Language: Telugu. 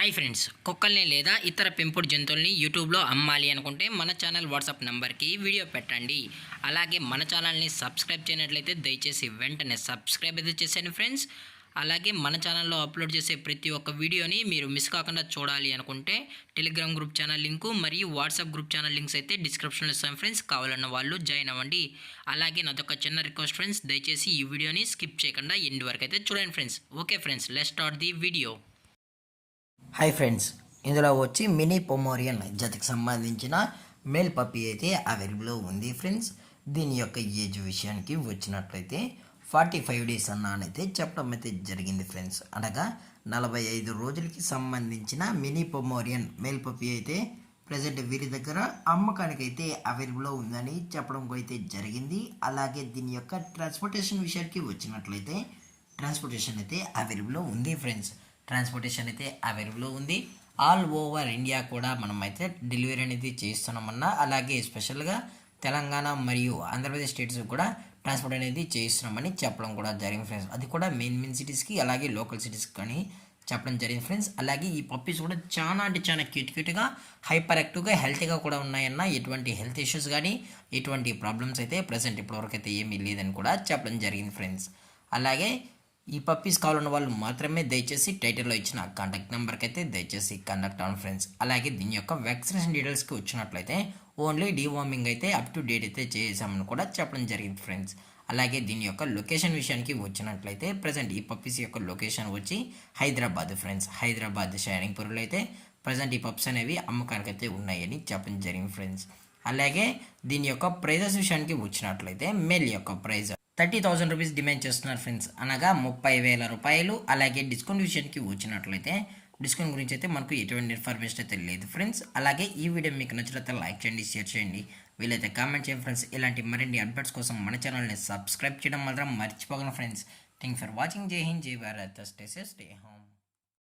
హాయ్ ఫ్రెండ్స్, కుక్కల్ని లేదా ఇతర పెంపుడు జంతువుల్ని యూట్యూబ్లో అమ్మాలి అనుకుంటే మన ఛానల్ వాట్సాప్ నెంబర్కి వీడియో పెట్టండి. అలాగే మన ఛానల్ని సబ్స్క్రైబ్ చేయనట్లయితే దయచేసి వెంటనే సబ్స్క్రైబ్ అయితే చేసేయండి ఫ్రెండ్స్. అలాగే మన ఛానల్లో అప్లోడ్ చేసే ప్రతి ఒక్క వీడియోని మీరు మిస్ కాకుండా చూడాలి అనుకుంటే టెలిగ్రామ్ గ్రూప్ ఛానల్ లింకు మరియు వాట్సాప్ గ్రూప్ ఛానల్ లింక్స్ అయితే డిస్క్రిప్షన్లో ఇస్తాను ఫ్రెండ్స్. కావాలన్న వాళ్ళు జాయిన్ అవ్వండి. అలాగే నాదొక చిన్న రిక్వెస్ట్ ఫ్రెండ్స్, దయచేసి ఈ వీడియోని స్కిప్ చేయకుండా ఎండ్ వరకు అయితే చూడండి friends. Okay friends, let's start the video. Hi friends, ఇందులో వచ్చి మినీ పొమోరియన్ జతకి సంబంధించిన మేల్ పప్పీ అయితే అవైలబుల్లో ఉంది ఫ్రెండ్స్. దీని యొక్క ఏజ్ విషయానికి వచ్చినట్లయితే 45 డేస్ అన్నానైతే చెప్పడం అయితే జరిగింది ఫ్రెండ్స్. అనగా 45 రోజులకి సంబంధించిన మినీ పొమోరియన్ మేల్ పప్పీ అయితే ప్రజెంట్ వీరి దగ్గర అమ్మకానికి అయితే అవైలబుల్లో ఉందని చెప్పడం అయితే జరిగింది. అలాగే దీని యొక్క ట్రాన్స్పోర్టేషన్ విషయానికి వచ్చినట్లయితే ట్రాన్స్పోర్టేషన్ అయితే అవైలబుల్లో ఉంది ఫ్రెండ్స్. ట్రాన్స్పోర్టేషన్ అయితే అవైలబుల్లో ఉంది. ఆల్ ఓవర్ ఇండియా కూడా మనం అయితే డెలివరీ అనేది చేస్తున్నామన్నా, అలాగే స్పెషల్గా తెలంగాణ మరియు ఆంధ్రప్రదేశ్ స్టేట్స్ కూడా ట్రాన్స్పోర్ట్ అనేది చేస్తున్నామని చెప్పడం కూడా జరిగింది ఫ్రెండ్స్. అది కూడా మెయిన్ సిటీస్కి అలాగే లోకల్ సిటీస్కి కానీ చెప్పడం జరిగింది ఫ్రెండ్స్. అలాగే ఈ పప్పీస్ కూడా చాలా అంటే చాలా క్యూట్గా హైపర్ యాక్టివ్గా హెల్తీగా కూడా ఉన్నాయన్న, ఎటువంటి హెల్త్ ఇష్యూస్ కానీ ఎటువంటి ప్రాబ్లమ్స్ అయితే ప్రజెంట్ ఇప్పటివరకు అయితే ఏమీ లేదని కూడా చెప్పడం జరిగింది ఫ్రెండ్స్. అలాగే ఈ పప్పీస్ కావాలన్న వాళ్ళు మాత్రమే దయచేసి టైటిల్లో ఇచ్చిన కాంటాక్ట్ నెంబర్కి అయితే దయచేసి కాంటాక్ట్ అవ్వండి ఫ్రెండ్స్. అలాగే దీని యొక్క వ్యాక్సినేషన్ డీటెయిల్స్కి వచ్చినట్లయితే ఓన్లీ డీవార్మింగ్ అయితే అప్ టు డేట్ అయితే చేసామని కూడా చెప్పడం జరిగింది ఫ్రెండ్స్. అలాగే దీని యొక్క లొకేషన్ విషయానికి వచ్చినట్లయితే ప్రజెంట్ ఈ పప్పీస్ యొక్క లొకేషన్ వచ్చి హైదరాబాద్ ఫ్రెండ్స్. హైదరాబాద్ షైనింగ్పూర్లో అయితే ప్రజెంట్ ఈ పప్స్ అనేవి అమ్మకానికి అయితే ఉన్నాయని చెప్పడం జరిగింది ఫ్రెండ్స్. అలాగే దీని యొక్క ప్రైజెస్ విషయానికి వచ్చినట్లయితే మేల్ యొక్క ప్రైజ్ 30,000 రూపీస్ డిమాండ్ చేస్తున్నారు ఫ్రెండ్స్, అనగా 30,000 రూపాయలు. అలాగే డిస్కౌంట్ విషయానికి వచ్చినట్లయితే డిస్కౌంట్ గురించి అయితే మనకు ఎటువంటి ఇన్ఫర్మేషన్ అయితే లేదు ఫ్రెండ్స్. అలాగే ఈ వీడియో మీకు నచ్చినట్లయితే లైక్ చేయండి, షేర్ చేయండి, వీలైతే కామెంట్ చేయండి ఫ్రెండ్స్. ఇలాంటి మరిన్ని అప్డేట్స్ కోసం మన ఛానల్ని సబ్స్క్రైబ్ చేయడం మాత్రం మర్చిపోకండి ఫ్రెండ్స్. Thank for watching. జై హింద్, జై Bharat, stay safe, stay home.